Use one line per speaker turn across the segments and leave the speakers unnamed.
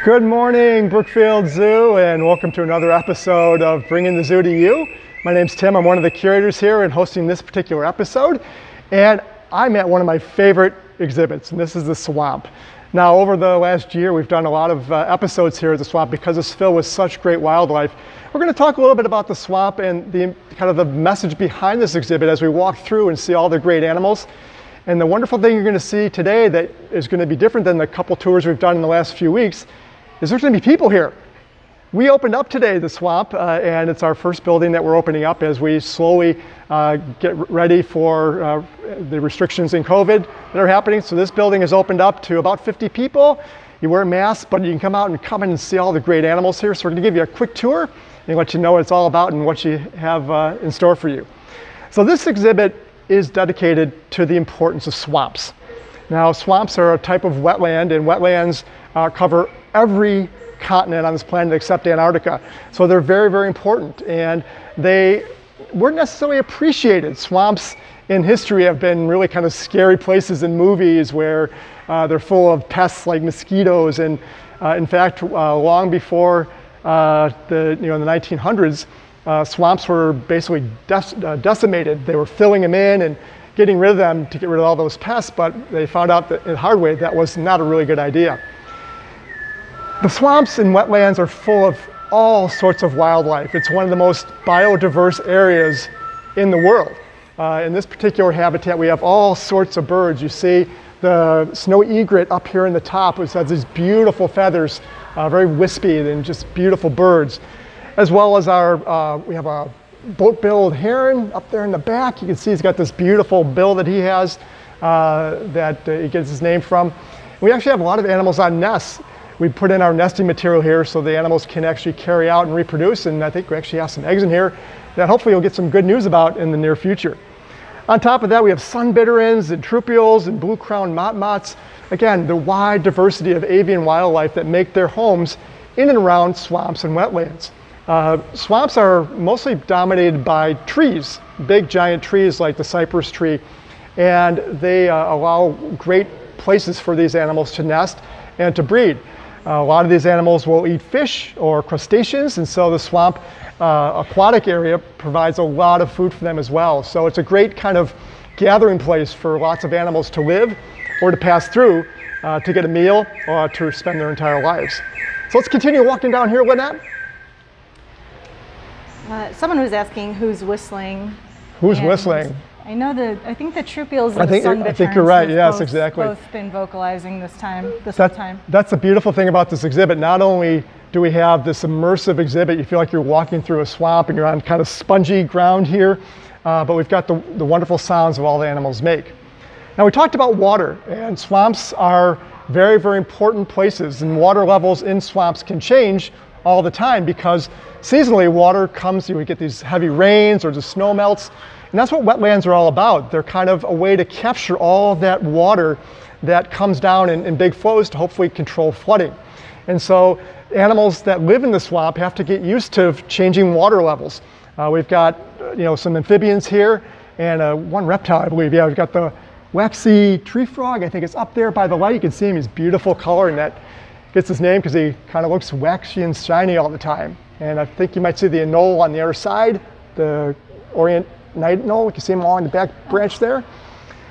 Good morning, Brookfield Zoo, and welcome to another episode of Bringing the Zoo to You. My name's Tim. I'm one of the curators here and hosting this particular episode. And I'm at one of my favorite exhibits, and this is the swamp. Now, over the last year, we've done a lot of episodes here at the swamp because it's filled with such great wildlife. We're going to talk a little bit about the swamp and the kind of the message behind this exhibit as we walk through and see all the great animals. And the wonderful thing you're going to see today that is going to be different than the couple tours we've done in the last few weeks is there's going to be people here. We opened up today the swamp, and it's our first building that we're opening up as we slowly get ready for the restrictions in COVID that are happening. So this building is opened up to about 50 people. You wear masks, but you can come out and come in and see all the great animals here. So we're going to give you a quick tour and let you know what it's all about and what you have in store for you. So this exhibit is dedicated to the importance of swamps. Now, swamps are a type of wetland, and wetlands cover every continent on this planet except Antarctica. So they're very, very important, and they weren't necessarily appreciated. Swamps in history have been really kind of scary places in movies where they're full of pests like mosquitoes, and in fact, long before the 1900s, swamps were basically decimated. They were filling them in and getting rid of them to get rid of all those pests, but they found out that the hard way that was not a really good idea. The swamps and wetlands are full of all sorts of wildlife. It's one of the most biodiverse areas in the world. In this particular habitat, we have all sorts of birds. You see the snowy egret up here in the top, which has these beautiful feathers, very wispy and just beautiful birds. As well as we have a boat-billed heron up there in the back. You can see he's got this beautiful bill that he has that he gets his name from. We actually have a lot of animals on nests. We put in our nesting material here so the animals can actually carry out and reproduce, and I think we actually have some eggs in here that hopefully you'll get some good news about in the near future. On top of that, we have sunbitterns and troupials and blue-crowned motmots. Again, the wide diversity of avian wildlife that make their homes in and around swamps and wetlands. Swamps are mostly dominated by trees, big giant trees like the cypress tree, and they allow great places for these animals to nest and to breed. A lot of these animals will eat fish or crustaceans, and so the swamp aquatic area provides a lot of food for them as well. So it's a great kind of gathering place for lots of animals to live or to pass through to get a meal or to spend their entire lives. So let's continue walking down here, Lynette.
Someone was asking who's whistling.
Who's whistling?
I think the troupials and the sunbitterns.
I think you're right. Yes, exactly.
Both been vocalizing this time.
That's the beautiful thing about this exhibit. Not only do we have this immersive exhibit, you feel like you're walking through a swamp and you're on kind of spongy ground here, but we've got the wonderful sounds of all the animals make. Now, we talked about water, and swamps are very, very important places, and water levels in swamps can change all the time because seasonally water comes, we get these heavy rains or the snow melts. And that's what wetlands are all about. They're kind of a way to capture all of that water that comes down in big flows to hopefully control flooding. And so animals that live in the swamp have to get used to changing water levels. We've got some amphibians here and one reptile, I believe. Yeah, we've got the Waxy tree frog. I think it's up there by the light. You can see him. He's beautiful color, and that gets his name because he kind of looks waxy and shiny all the time. And I think you might see the anole on the other side, the Orient night anole. You can see him along the back branch there.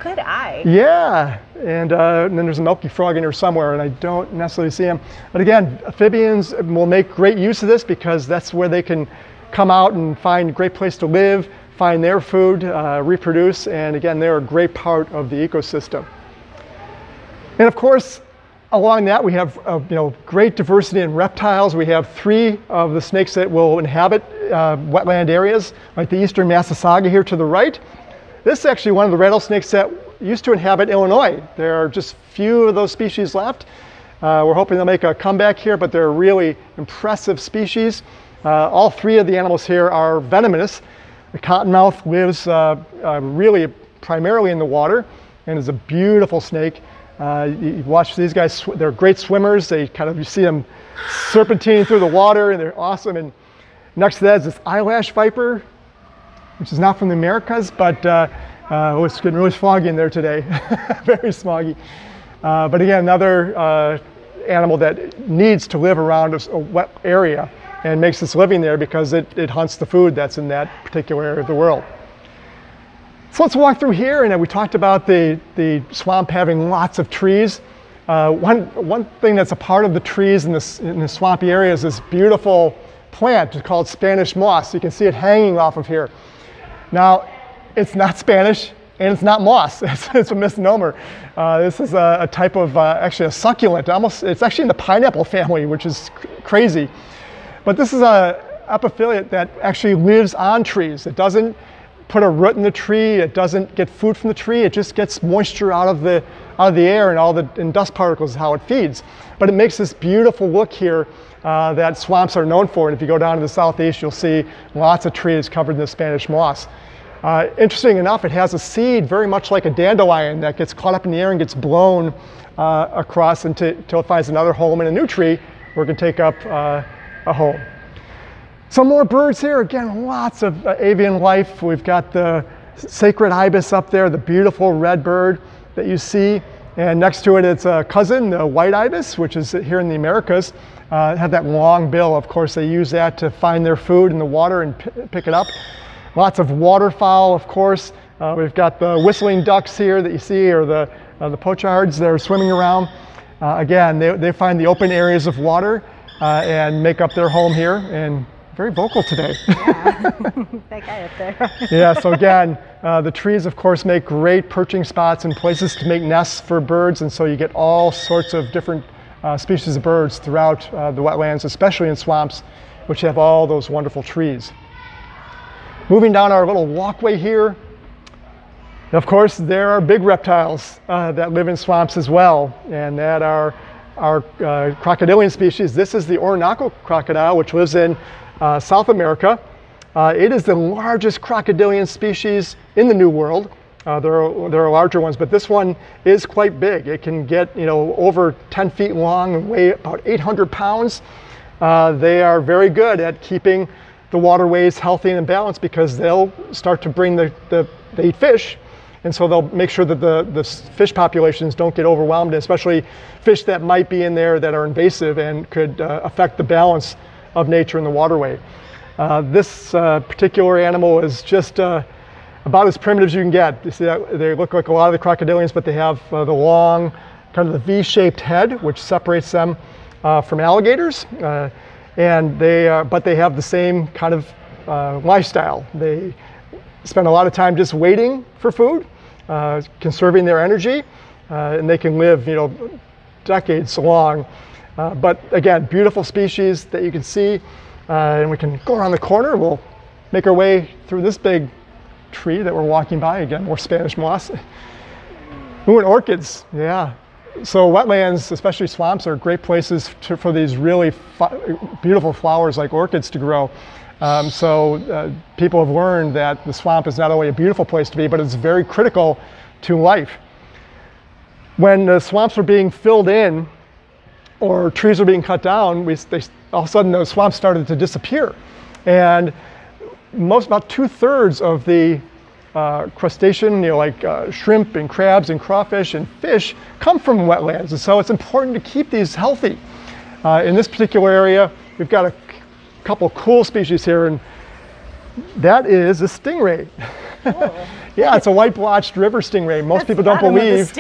Good eye.
Yeah, and then there's a milky frog in here somewhere, and I don't necessarily see him. But again, amphibians will make great use of this because that's where they can come out and find a great place to live, find their food, reproduce, and again, they're a great part of the ecosystem. And of course, along that, we have great diversity in reptiles. We have 3 of the snakes that will inhabit wetland areas, like the eastern Massasauga here to the right. This is actually one of the rattlesnakes that used to inhabit Illinois. There are just few of those species left. We're hoping they'll make a comeback here, but they're a really impressive species. All 3 of the animals here are venomous. The Cottonmouth lives really primarily in the water and is a beautiful snake. You watch these guys, they're great swimmers. You see them serpentining through the water, and they're awesome. And next to that is this Eyelash Viper, which is not from the Americas, but it's getting really foggy in there today. Very smoggy. But again, another animal that needs to live around a wet area and makes its living there because it hunts the food that's in that particular area of the world. So let's walk through here, and we talked about the swamp having lots of trees. One thing that's a part of the trees in the swampy area is this beautiful plant called Spanish moss. You can see it hanging off of here. Now, it's not Spanish and it's not moss. It's a misnomer. This is a type of, actually a succulent. It's actually in the pineapple family, which is crazy. But this is an epiphyllate that actually lives on trees. It doesn't put a root in the tree. It doesn't get food from the tree. It just gets moisture out of the air and dust particles is how it feeds. But it makes this beautiful look here that swamps are known for. And if you go down to the southeast, you'll see lots of trees covered in the Spanish moss. Interesting enough, it has a seed very much like a dandelion that gets caught up in the air and gets blown across until it finds another home in a new tree where it can take up a home. Some more birds here. Again, lots of avian life. We've got the sacred ibis up there, the beautiful red bird that you see. And next to it, it's a cousin, the white ibis, which is here in the Americas. Have that long bill. Of course, they use that to find their food in the water and pick it up. Lots of waterfowl, of course. We've got the whistling ducks here that you see, or the pochards that are swimming around. Again, they find the open areas of water and make up their home here. And very vocal today.
Yeah, that guy up there.
Yeah, so again, the trees, of course, make great perching spots and places to make nests for birds. And so you get all sorts of different species of birds throughout the wetlands, especially in swamps, which have all those wonderful trees. Moving down our little walkway here, of course, there are big reptiles that live in swamps as well, and that are our crocodilian species. This is the Orinoco crocodile, which lives in South America. It is the largest crocodilian species in the New World. There are larger ones, but this one is quite big. It can get over 10 feet long and weigh about 800 pounds. They are very good at keeping the waterways healthy and balanced because they'll start to bring they eat fish, and so they'll make sure that the fish populations don't get overwhelmed, especially fish that might be in there that are invasive and could affect the balance of nature in the waterway. This particular animal is just about as primitive as you can get. You see that they look like a lot of the crocodilians, but they have the long, kind of the V-shaped head, which separates them from alligators. But they have the same kind of lifestyle. They spend a lot of time just waiting for food, conserving their energy, and they can live, decades long. But again, beautiful species that you can see, and we can go around the corner. We'll make our way through this big tree that we're walking by. Again, more Spanish moss. Ooh, and orchids, yeah. So wetlands, especially swamps, are great places for these really beautiful flowers like orchids to grow. People have learned that the swamp is not only a beautiful place to be, but it's very critical to life. When the swamps are being filled in or trees are being cut down, all of a sudden the swamps started to disappear. And about 2/3 of the crustacean, like shrimp and crabs and crawfish and fish come from wetlands. And so it's important to keep these healthy. In this particular area, we've got a couple cool species here, and that is a stingray. Cool. Yeah, it's a white-blotched river stingray. Most people don't believe.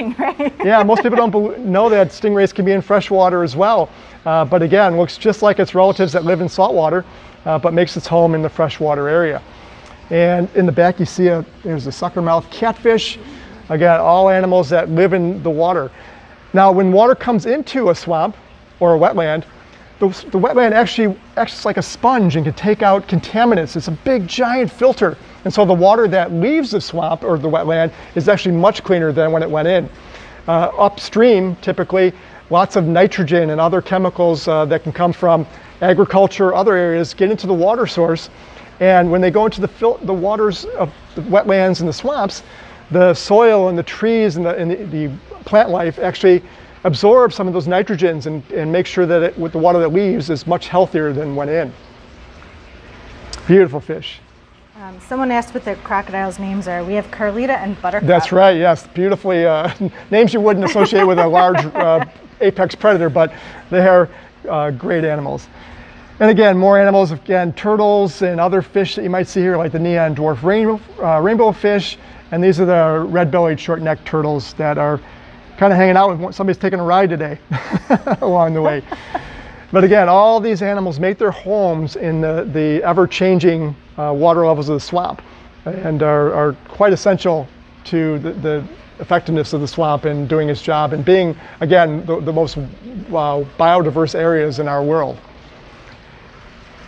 Yeah, most people don't know that stingrays can be in fresh water as well. But again, looks just like its relatives that live in saltwater, but makes its home in the freshwater area. And in the back, you see there's a suckermouth catfish. Again, all animals that live in the water. Now, when water comes into a swamp or a wetland, the wetland actually acts like a sponge and can take out contaminants. It's a big, giant filter. And so the water that leaves the swamp or the wetland is actually much cleaner than when it went in. Upstream, typically, lots of nitrogen and other chemicals that can come from agriculture, other areas, get into the water source. And when they go into the waters of the wetlands and the swamps, the soil and the trees and the plant life actually absorb some of those nitrogens and make sure that with the water that leaves is much healthier than went in. Beautiful fish.
Someone asked what the crocodiles' names are. We have Carlita and Buttercup.
That's right, yes. Beautifully, names you wouldn't associate with a large apex predator, but they are great animals. And again, more animals, again, turtles and other fish that you might see here, like the neon dwarf rainbow fish. And these are the red-bellied short-necked turtles that are kind of hanging out with somebody's taking a ride today along the way. But again, all these animals make their homes in the ever-changing water levels of the swamp and are quite essential to the effectiveness of the swamp and doing its job and being, again, the most biodiverse areas in our world.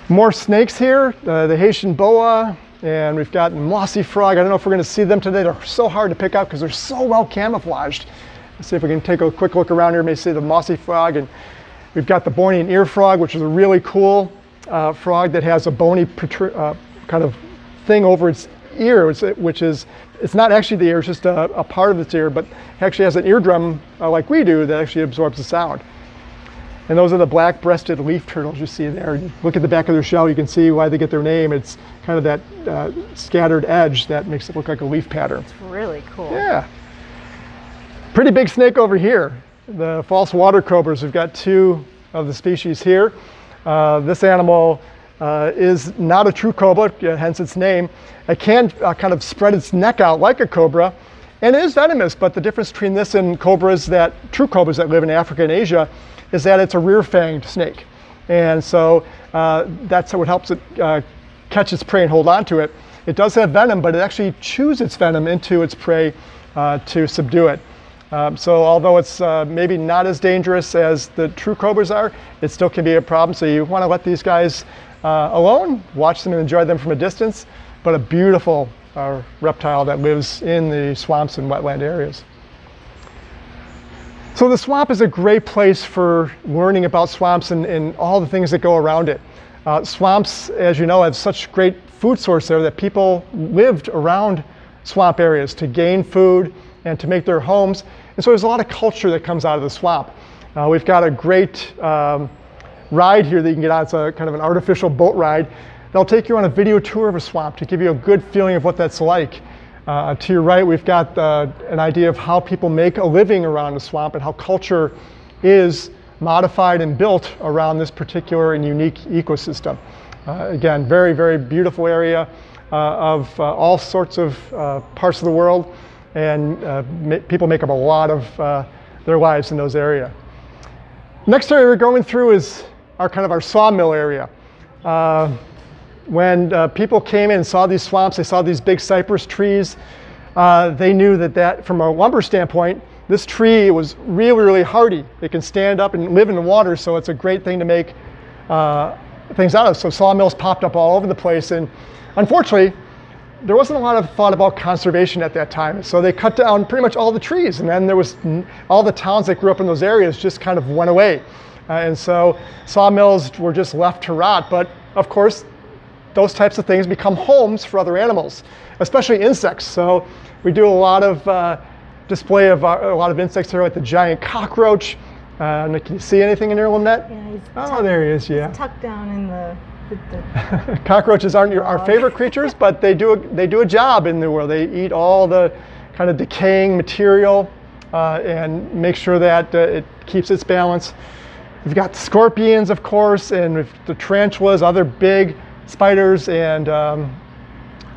More snakes here, the Haitian Boa, and we've got mossy frog. I don't know if we're going to see them today. They're so hard to pick up because they're so well camouflaged. Let's see if we can take a quick look around here. You may see the mossy frog, and we've got the Bornean Ear Frog, which is a really cool frog that has a bony kind of thing over its ear, which is, it's not actually the ear, it's just a part of its ear, but actually has an eardrum like we do that actually absorbs the sound. And those are the black-breasted leaf turtles you see there. You look at the back of their shell, you can see why they get their name. It's kind of that scattered edge that makes it look like a leaf pattern.
It's really cool.
Yeah. Pretty big snake over here. The false water cobras. We've got two of the species here. This animal is not a true cobra, hence its name. It can kind of spread its neck out like a cobra, and it is venomous, but the difference between this and true cobras that live in Africa and Asia is that it's a rear-fanged snake. And so that's what helps it catch its prey and hold on to it. It does have venom, but it actually chews its venom into its prey to subdue it. So although it's maybe not as dangerous as the true cobras are, it still can be a problem. So you want to let these guys alone, watch them and enjoy them from a distance, but a beautiful reptile that lives in the swamps and wetland areas. So the swamp is a great place for learning about swamps and all the things that go around it. Swamps, as you know, have such great food source there that people lived around swamp areas to gain food and to make their homes. And so there's a lot of culture that comes out of the swamp. We've got a great ride here that you can get on. It's a kind of an artificial boat ride. They'll take you on a video tour of a swamp to give you a good feeling of what that's like. To your right, we've got an idea of how people make a living around the swamp and how culture is modified and built around this particular and unique ecosystem. Again, very, very beautiful area of all sorts of parts of the world, and people make up a lot of their lives in those areas. Next area we're going through is our sawmill area. When people came in and saw these swamps, they saw these big cypress trees, they knew that from a lumber standpoint, this tree was really, really hardy. It can stand up and live in the water, so it's a great thing to make things out of. So sawmills popped up all over the place, and unfortunately, there wasn't a lot of thought about conservation at that time. So they cut down pretty much all the trees, and then there was all the towns that grew up in those areas just kind of went away. And so sawmills were just left to rot, but of course, those types of things become homes for other animals, especially insects. So we do a lot of display of a lot of insects here, like the giant cockroach. Can you see anything in there, Lynette?
Yeah,
there he is, yeah.
He's tucked down in the
Cockroaches aren't our favorite creatures, but they do a job in the world. They eat all the kind of decaying material and make sure that it keeps its balance. We've got scorpions, of course, and we've the tarantulas, other big spiders and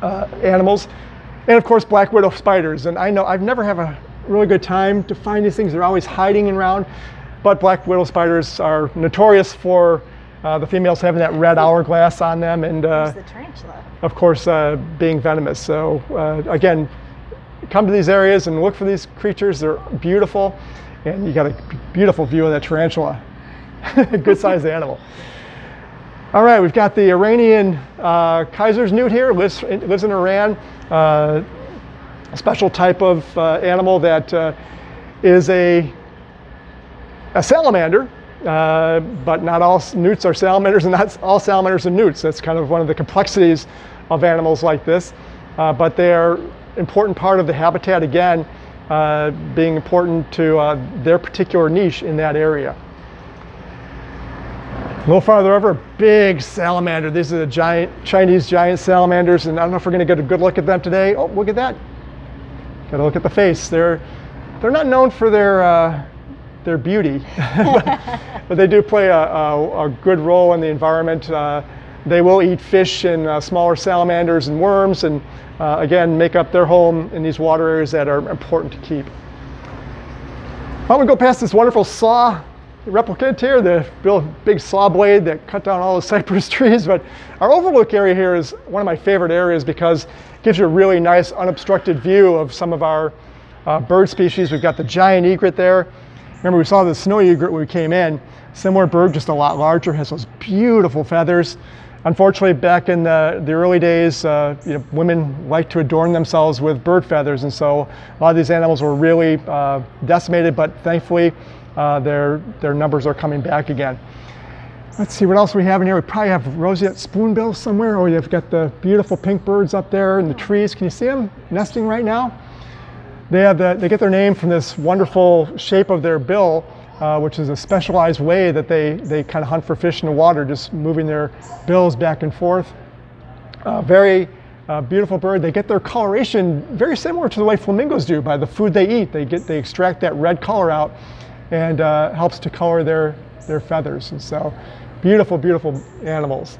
animals, and of course black widow spiders. And I know I've never had a really good time to find these things. They're always hiding around, but black widow spiders are notorious for the females having that red hourglass on them, and
the tarantula,
of course being venomous. So again, come to these areas and look for these creatures. They're beautiful, and you got a beautiful view of that tarantula. Good sized animal. All right, we've got the Iranian Kaiser's newt here. Lives in Iran. A special type of animal that is a salamander, but not all newts are salamanders, and not all salamanders are newts. That's kind of one of the complexities of animals like this. But they are an important part of the habitat, again, being important to their particular niche in that area. A little farther over, a big salamander. These are the Chinese giant salamanders, and I don't know if we're going to get a good look at them today. Oh, look at that. Got to look at the face. They're not known for their their beauty, but they do play a good role in the environment. They will eat fish and smaller salamanders and worms, and again, make up their home in these water areas that are important to keep. Why don't we go past this wonderful saw replicant here, the big saw blade that cut down all the cypress trees. But our overlook area here is one of my favorite areas because it gives you a really nice unobstructed view of some of our bird species. We've got the giant egret there. Remember, we saw the snowy egret when we came in. Similar bird, just a lot larger, has those beautiful feathers. Unfortunately, back in the early days, women like to adorn themselves with bird feathers, and so a lot of these animals were really decimated, but thankfully their numbers are coming back again. Let's see what else we have in here. We probably have roseate spoonbills somewhere. Oh, you've got the beautiful pink birds up there in the trees. Can you see them nesting right now? They get their name from this wonderful shape of their bill, which is a specialized way that they kind of hunt for fish in the water, just moving their bills back and forth. Very beautiful bird. They get their coloration very similar to the way flamingos do by the food they eat. They extract that red color out, and helps to color their feathers. And so, beautiful, beautiful animals.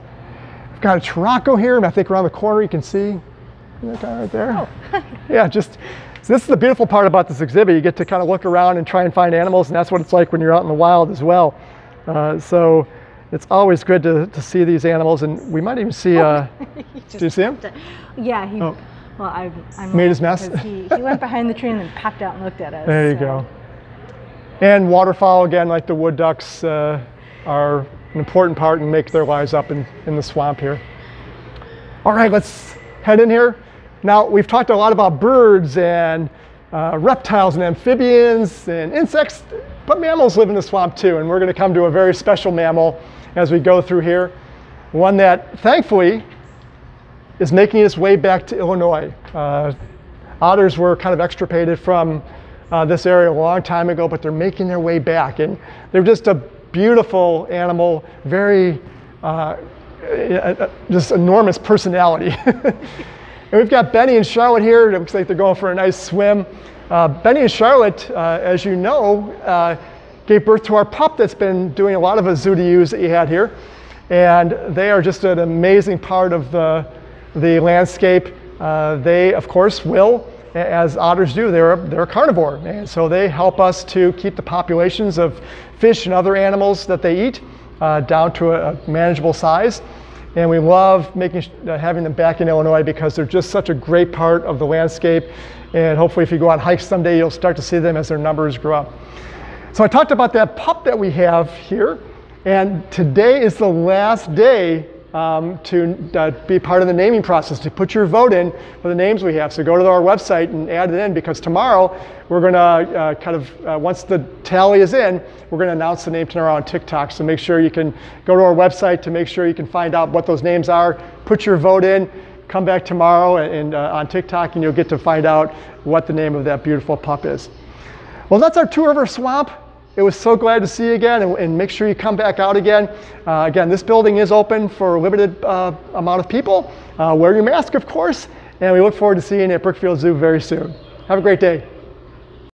We've got a Chiraco here, and I think around the corner you can see that guy right there. Oh. Yeah, so this is the beautiful part about this exhibit. You get to kind of look around and try and find animals, and that's what it's like when you're out in the wild as well. So it's always good to see these animals, and we might even see, did you see him?
Yeah,
well,
I'm
made his mess.
He went behind the tree and then popped out and looked at us.
There you go. And waterfowl, again, like the wood ducks, are an important part and make their lives up in the swamp here. All right, let's head in here. Now, we've talked a lot about birds and reptiles and amphibians and insects, but mammals live in the swamp too, and we're going to come to a very special mammal as we go through here. One that, thankfully, is making its way back to Illinois. Otters were kind of extirpated from this area a long time ago, but they're making their way back, and they're just a beautiful animal, very just enormous personality. And we've got Benny and Charlotte here. It looks like they're going for a nice swim. Benny and Charlotte, as you know, gave birth to our pup that's been doing a lot of a zoo to use that you had here, and they are just an amazing part of the landscape. They, of course, will, as otters do, they're a carnivore, and so they help us to keep the populations of fish and other animals that they eat down to a manageable size. And we love having them back in Illinois because they're just such a great part of the landscape. And hopefully if you go on hikes someday, you'll start to see them as their numbers grow up. So I talked about that pup that we have here. And today is the last day to be part of the naming process, to put your vote in for the names we have. So go to our website and add it in, because tomorrow we're going to once the tally is in, we're going to announce the name tomorrow on TikTok. So make sure you can go to our website to make sure you can find out what those names are, put your vote in, come back tomorrow and on TikTok, and you'll get to find out what the name of that beautiful pup is. Well, that's our tour of our swamp. It was so glad to see you again, and make sure you come back out again. Again, this building is open for a limited amount of people. Wear your mask, of course, and we look forward to seeing you at Brookfield Zoo very soon. Have a great day.